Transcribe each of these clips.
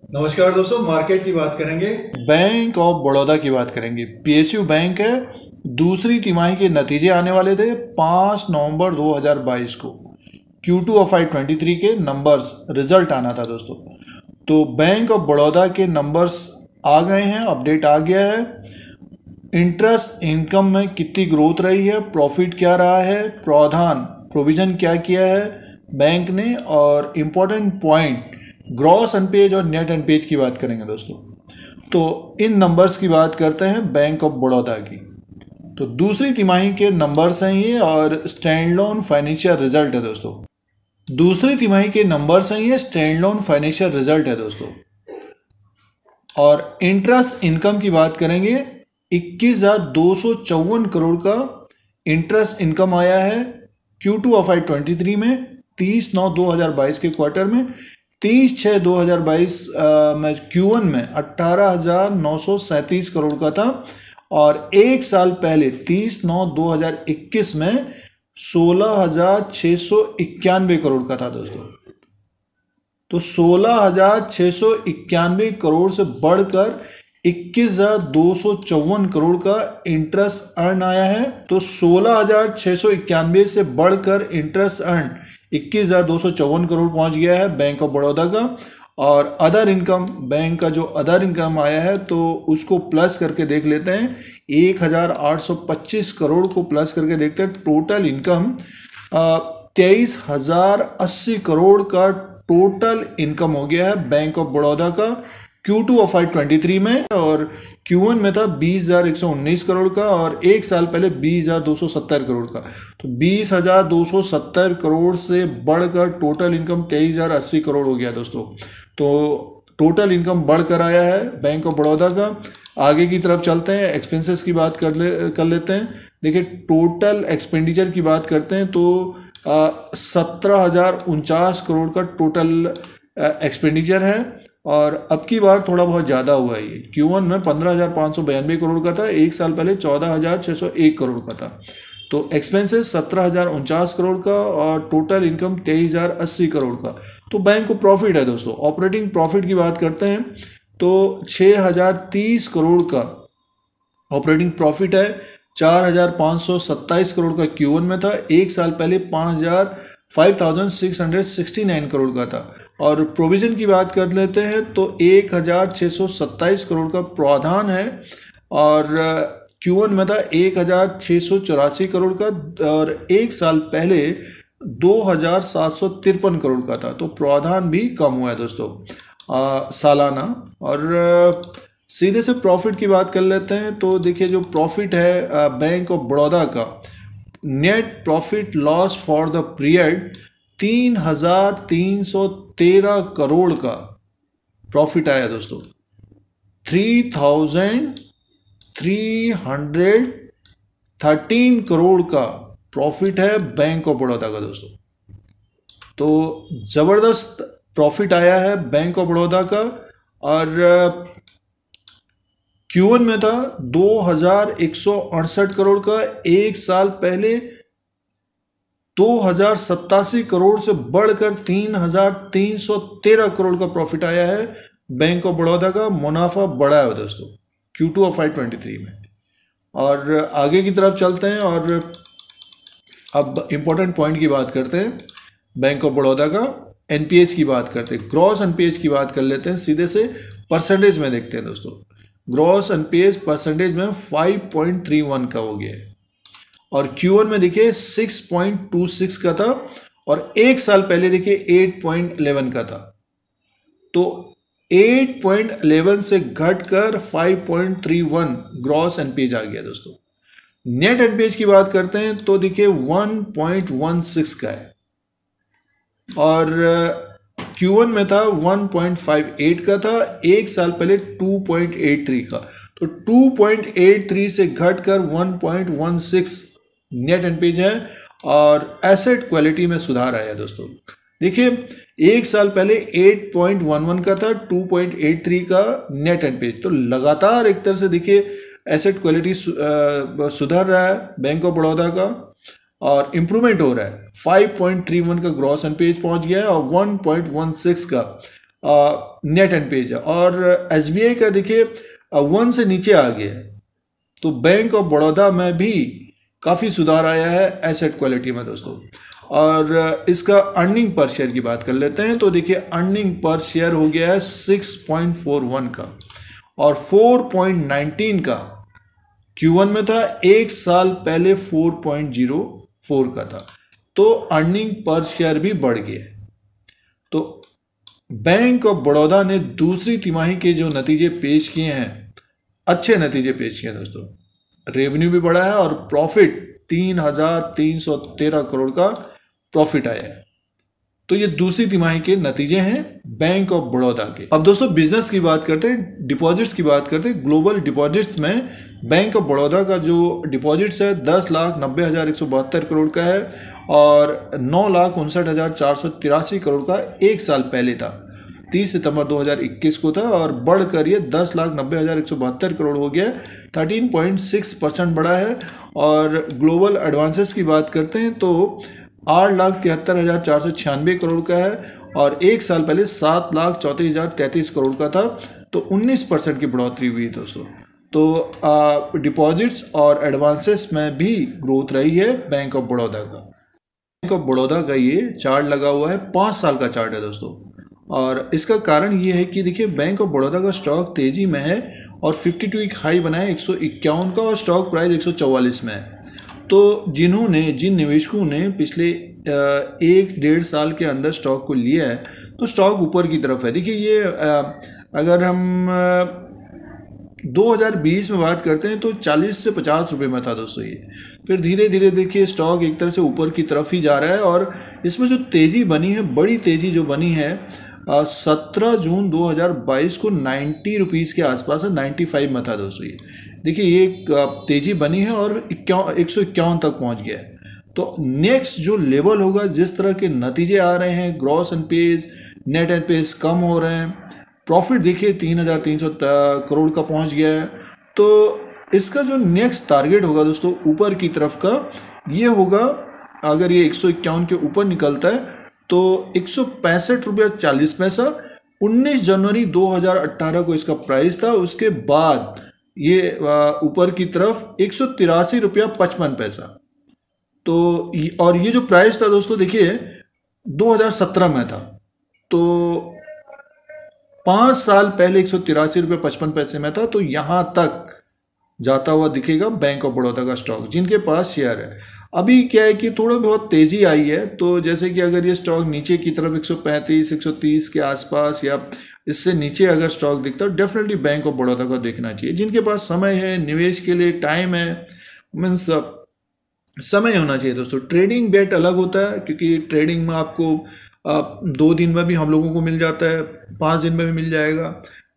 नमस्कार दोस्तों, मार्केट की बात करेंगे। बैंक ऑफ बड़ौदा की बात करेंगे। पीएसयू बैंक है। दूसरी तिमाही के नतीजे आने वाले थे 5 नवंबर 2022 को। Q2 ऑफ FY23 के नंबर्स रिजल्ट आना था दोस्तों। तो बैंक ऑफ बड़ौदा के नंबर्स आ गए हैं, अपडेट आ गया है। इंटरेस्ट इनकम में कितनी ग्रोथ रही है, प्रॉफिट क्या रहा है, प्रावधान प्रोविजन क्या किया है बैंक ने, और इम्पोर्टेंट पॉइंट ग्रॉस अनपेज और नेट अनपेज की बात करेंगे दोस्तों। तो इन नंबर्स की बात करते हैं बैंक ऑफ बड़ौदा की। तो दूसरी तिमाही के नंबर्स हैं ये, और स्टैंड लोन फाइनेंशियल रिजल्ट है दोस्तों। दूसरी तिमाही के नंबर्स हैं ये, स्टैंड लोन फाइनेंशियल रिजल्ट है दोस्तों। और इंटरेस्ट इनकम की बात करेंगे, 21,254 करोड़ का इंटरेस्ट इनकम आया है Q2 ऑफ FY23 में, 30/9/2022 के क्वार्टर में। 30/6/2022 में Q1 में 18,937 करोड़ का था, और एक साल पहले 30/9/2021 में 16,691 करोड़ का था दोस्तों। तो 16,691 करोड़ से बढ़कर 21,254 करोड़ का इंटरेस्ट अर्न आया है। तो 16,691 से बढ़कर इंटरेस्ट अर्न 21,254 करोड़ पहुंच गया है बैंक ऑफ बड़ौदा का। और अदर इनकम, बैंक का जो अदर इनकम आया है तो उसको प्लस करके देख लेते हैं। 1,825 करोड़ को प्लस करके देखते हैं। टोटल इनकम 23,080 करोड़ का टोटल इनकम हो गया है बैंक ऑफ बड़ौदा का Q2 ऑफ FY23 में। और Q1 में था 20,119 करोड़ का, और एक साल पहले 20,270 करोड़ का। तो 20,270 करोड़ से बढ़कर टोटल इनकम 23,080 करोड़ हो गया दोस्तों। तो टोटल इनकम बढ़कर आया है बैंक ऑफ बड़ौदा का। आगे की तरफ चलते हैं, एक्सपेंसेस की बात कर लेते हैं। देखिए, टोटल एक्सपेंडिचर की बात करते हैं तो 17,049 करोड़ का टोटल एक्सपेंडिचर है। और अब की बार थोड़ा बहुत ज़्यादा हुआ है ये। Q1 में 15,592 करोड़ का था, एक साल पहले 14,601 करोड़ का था। तो एक्सपेंसेस 17,049 करोड़ का, और टोटल इनकम 23,080 करोड़ का। तो बैंक को प्रॉफिट है दोस्तों। ऑपरेटिंग प्रॉफिट की बात करते हैं तो 6,030 करोड़ का ऑपरेटिंग प्रॉफिट है। 4,527 करोड़ का Q1 में था, एक साल पहले 5,669 करोड़ का था। और प्रोविजन की बात कर लेते हैं तो 1,627 करोड़ का प्रावधान है, और Q1 में था 1,684 करोड़ का, और एक साल पहले 2,753 करोड़ का था। तो प्रावधान भी कम हुआ है दोस्तों सालाना। और सीधे से प्रॉफिट की बात कर लेते हैं तो देखिए, जो प्रॉफिट है बैंक ऑफ बड़ौदा का, net profit loss for the period 3,313 crore का प्रॉफिट आया दोस्तों। 3,313 करोड़ का प्रॉफिट है बैंक ऑफ बड़ौदा का दोस्तों। तो जबरदस्त प्रॉफिट आया है बैंक ऑफ बड़ौदा का। और Q1 में था 2,168 करोड़ का, एक साल पहले 2,087 करोड़ से बढ़कर 3,313 करोड़ का प्रॉफिट आया है बैंक ऑफ बड़ौदा का। मुनाफा बढ़ा है दोस्तों Q2 ऑफ FY23 में। और आगे की तरफ चलते हैं, और अब इंपॉर्टेंट पॉइंट की बात करते हैं। बैंक ऑफ बड़ौदा का NPH की बात करते हैं, ग्रॉस NPH की बात कर लेते हैं। सीधे से परसेंटेज में देखते हैं दोस्तों। ग्रॉस NPH परसेंटेज में 5.31 का हो गया है, और Q1 में देखिए 6.26 का था, और एक साल पहले देखिए 8.11 का था। तो 8.11 से घटकर 5.31 ग्रॉस NPH आ गया दोस्तों। नेट NPH की बात करते हैं तो देखिए 1.16 का है, और Q1 में था 1.58 का था, एक साल पहले 2.83 का। तो 2.83 से घटकर 1.16 नेट NPH है, और एसेट क्वालिटी में सुधार आया दोस्तों। देखिए, एक साल पहले 8.11 का था, 2.83 का नेट NPH। तो लगातार एक तरह से देखिए एसेट क्वालिटी सुधर रहा है बैंक ऑफ बड़ौदा का, और इम्प्रूवमेंट हो रहा है। 5.31 का ग्रॉस NPH पहुंच गया है, और 1.16 का नेट एनपीए है। और एसबीआई का देखिए 1 से नीचे आ गया है। तो बैंक ऑफ बड़ौदा में भी काफ़ी सुधार आया है एसेट क्वालिटी में दोस्तों। और इसका अर्निंग पर शेयर की बात कर लेते हैं। तो देखिए अर्निंग पर शेयर हो गया है 6.41 का और 4.19 का Q1 में था, एक साल पहले 4.04 का था। तो अर्निंग पर शेयर भी बढ़ गया है। तो बैंक ऑफ बड़ौदा ने दूसरी तिमाही के जो नतीजे पेश किए हैं, अच्छे नतीजे पेश किए हैं दोस्तों। रेवेन्यू भी बढ़ा है और प्रॉफिट 3,313 करोड़ का प्रॉफिट आया है। तो ये दूसरी तिमाही के नतीजे हैं बैंक ऑफ बड़ौदा के। अब दोस्तों बिजनेस की बात करते हैं, डिपॉजिट्स की बात करते हैं। ग्लोबल डिपॉजिट्स में बैंक ऑफ बड़ौदा का जो डिपॉजिट्स है 10,90,172 करोड़ का है और 9,59,483 करोड़ का एक साल पहले था, 30 सितंबर 2021 को था, और बढ़कर ये 10,90,172 करोड़ हो गया, 13.6% बढ़ा है। और ग्लोबल एडवांसेस की बात करते हैं तो 8,73,496 करोड़ का है और एक साल पहले 7,34,033 करोड़ का था। तो 19% की बढ़ोतरी हुई दोस्तों। तो डिपॉजिट्स और एडवांसेस में भी ग्रोथ रही है बैंक ऑफ बड़ौदा का। बैंक ऑफ बड़ौदा का ये चार्ट लगा हुआ है, 5 साल का चार्ट है दोस्तों। और इसका कारण ये है कि देखिए बैंक ऑफ बड़ौदा का स्टॉक तेजी में है और 52 वीक हाई बना है 151 का और स्टॉक प्राइस 144 में है। तो जिन निवेशकों ने पिछले 1-1.5 साल के अंदर स्टॉक को लिया है तो स्टॉक ऊपर की तरफ है। देखिए ये अगर हम 2020 में बात करते हैं तो 40 से 50 रुपये में था दोस्तों ये। फिर धीरे धीरे देखिए स्टॉक एक तरह से ऊपर की तरफ ही जा रहा है और इसमें जो तेज़ी बनी है, बड़ी तेज़ी जो बनी है 17 जून 2022 को 90 रुपीज़ के आसपास है, 95 में था दोस्तों ये। देखिए ये तेज़ी बनी है और 151 तक पहुंच गया है। तो नेक्स्ट जो लेवल होगा, जिस तरह के नतीजे आ रहे हैं, ग्रॉस एनपीएज, नेट एनपीएज कम हो रहे हैं, प्रॉफिट देखिए 3,300 करोड़ का पहुंच गया है। तो इसका जो नेक्स्ट टारगेट होगा दोस्तों ऊपर की तरफ का, ये होगा अगर ये 151 के ऊपर निकलता है तो 165 रुपया 40 पैसा। 19 जनवरी 2018 को इसका प्राइस था। उसके बाद ये ऊपर की तरफ 183 रुपया 55 पैसा। तो और ये जो प्राइस था दोस्तों देखिए 2017 में था। तो 5 साल पहले 183 रुपये 55 पैसे में था। तो यहाँ तक जाता हुआ दिखेगा बैंक ऑफ बड़ौदा का स्टॉक, जिनके पास शेयर है। अभी क्या है कि थोड़ा बहुत तेज़ी आई है। तो जैसे कि अगर ये स्टॉक नीचे की तरफ 135 130 के आसपास या इससे नीचे अगर स्टॉक दिखता है, डेफिनेटली बैंक ऑफ बड़ौदा को देखना चाहिए। जिनके पास समय है, निवेश के लिए टाइम है, मीन्स समय होना चाहिए दोस्तों। ट्रेडिंग बेट अलग होता है, क्योंकि ट्रेडिंग में आपको 2 दिन में भी हम लोगों को मिल जाता है, 5 दिन में भी मिल जाएगा।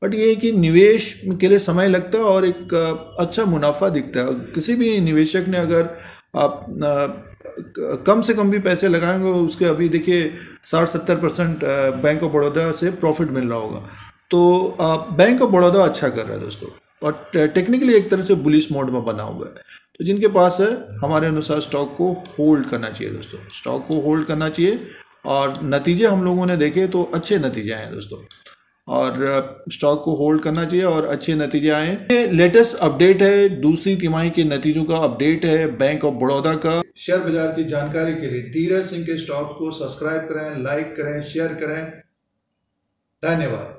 बट ये है कि निवेश के लिए समय लगता है और एक अच्छा मुनाफा दिखता है। किसी भी निवेशक ने अगर आप कम से कम भी पैसे लगाएंगे, उसके अभी देखिए 60-70% बैंक ऑफ बड़ौदा से प्रॉफिट मिल रहा होगा। तो बैंक ऑफ बड़ौदा अच्छा कर रहा है दोस्तों और टेक्निकली एक तरह से बुलिश मोड में बना हुआ है। तो जिनके पास है, हमारे अनुसार स्टॉक को होल्ड करना चाहिए दोस्तों। स्टॉक को होल्ड करना चाहिए और नतीजे हम लोगों ने देखे तो अच्छे नतीजे आए दोस्तों, और स्टॉक को होल्ड करना चाहिए और अच्छे नतीजे आए। ये लेटेस्ट अपडेट है, दूसरी तिमाही के नतीजों का अपडेट है बैंक ऑफ बड़ौदा का। शेयर बाजार की जानकारी के लिए धीरज सिंह के स्टॉक्स को सब्सक्राइब करें, लाइक करें, शेयर करें। धन्यवाद।